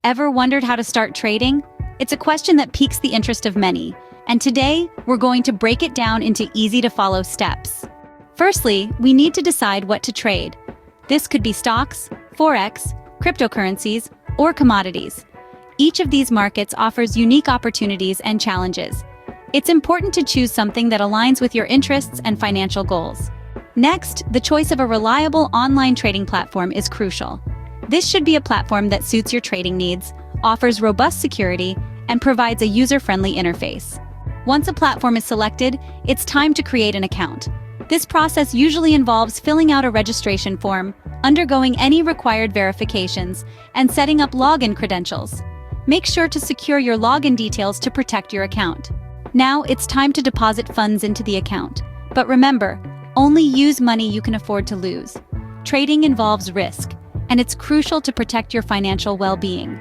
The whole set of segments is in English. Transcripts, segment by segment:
Ever wondered how to start trading? It's a question that piques the interest of many, and today we're going to break it down into easy-to-follow steps. Firstly, we need to decide what to trade. This could be stocks, forex, cryptocurrencies, or commodities. Each of these markets offers unique opportunities and challenges. It's important to choose something that aligns with your interests and financial goals. Next, the choice of a reliable online trading platform is crucial. This should be a platform that suits your trading needs, offers robust security, and provides a user-friendly interface. Once a platform is selected, it's time to create an account. This process usually involves filling out a registration form, undergoing any required verifications, and setting up login credentials. Make sure to secure your login details to protect your account. Now it's time to deposit funds into the account. But remember, only use money you can afford to lose. Trading involves risk, and it's crucial to protect your financial well-being.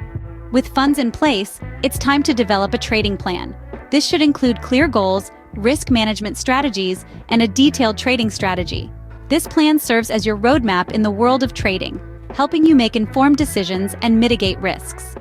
With funds in place, it's time to develop a trading plan. This should include clear goals, risk management strategies, and a detailed trading strategy. This plan serves as your roadmap in the world of trading, helping you make informed decisions and mitigate risks.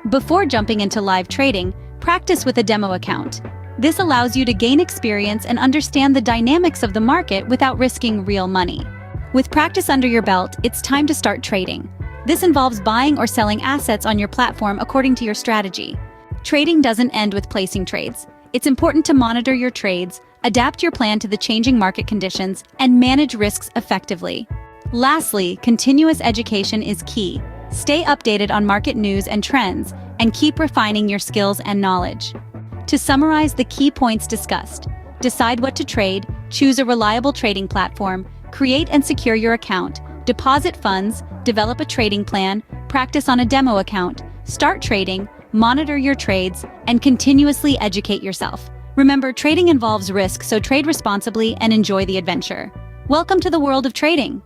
Before jumping into live trading, practice with a demo account. This allows you to gain experience and understand the dynamics of the market without risking real money. With practice under your belt, it's time to start trading. This involves buying or selling assets on your platform according to your strategy. Trading doesn't end with placing trades. It's important to monitor your trades, adapt your plan to the changing market conditions, and manage risks effectively. Lastly, continuous education is key. Stay updated on market news and trends, and keep refining your skills and knowledge. To summarize the key points discussed, decide what to trade, choose a reliable trading platform, create and secure your account, deposit funds, develop a trading plan, practice on a demo account, start trading, monitor your trades, and continuously educate yourself. Remember, trading involves risk, so trade responsibly and enjoy the adventure. Welcome to the world of trading.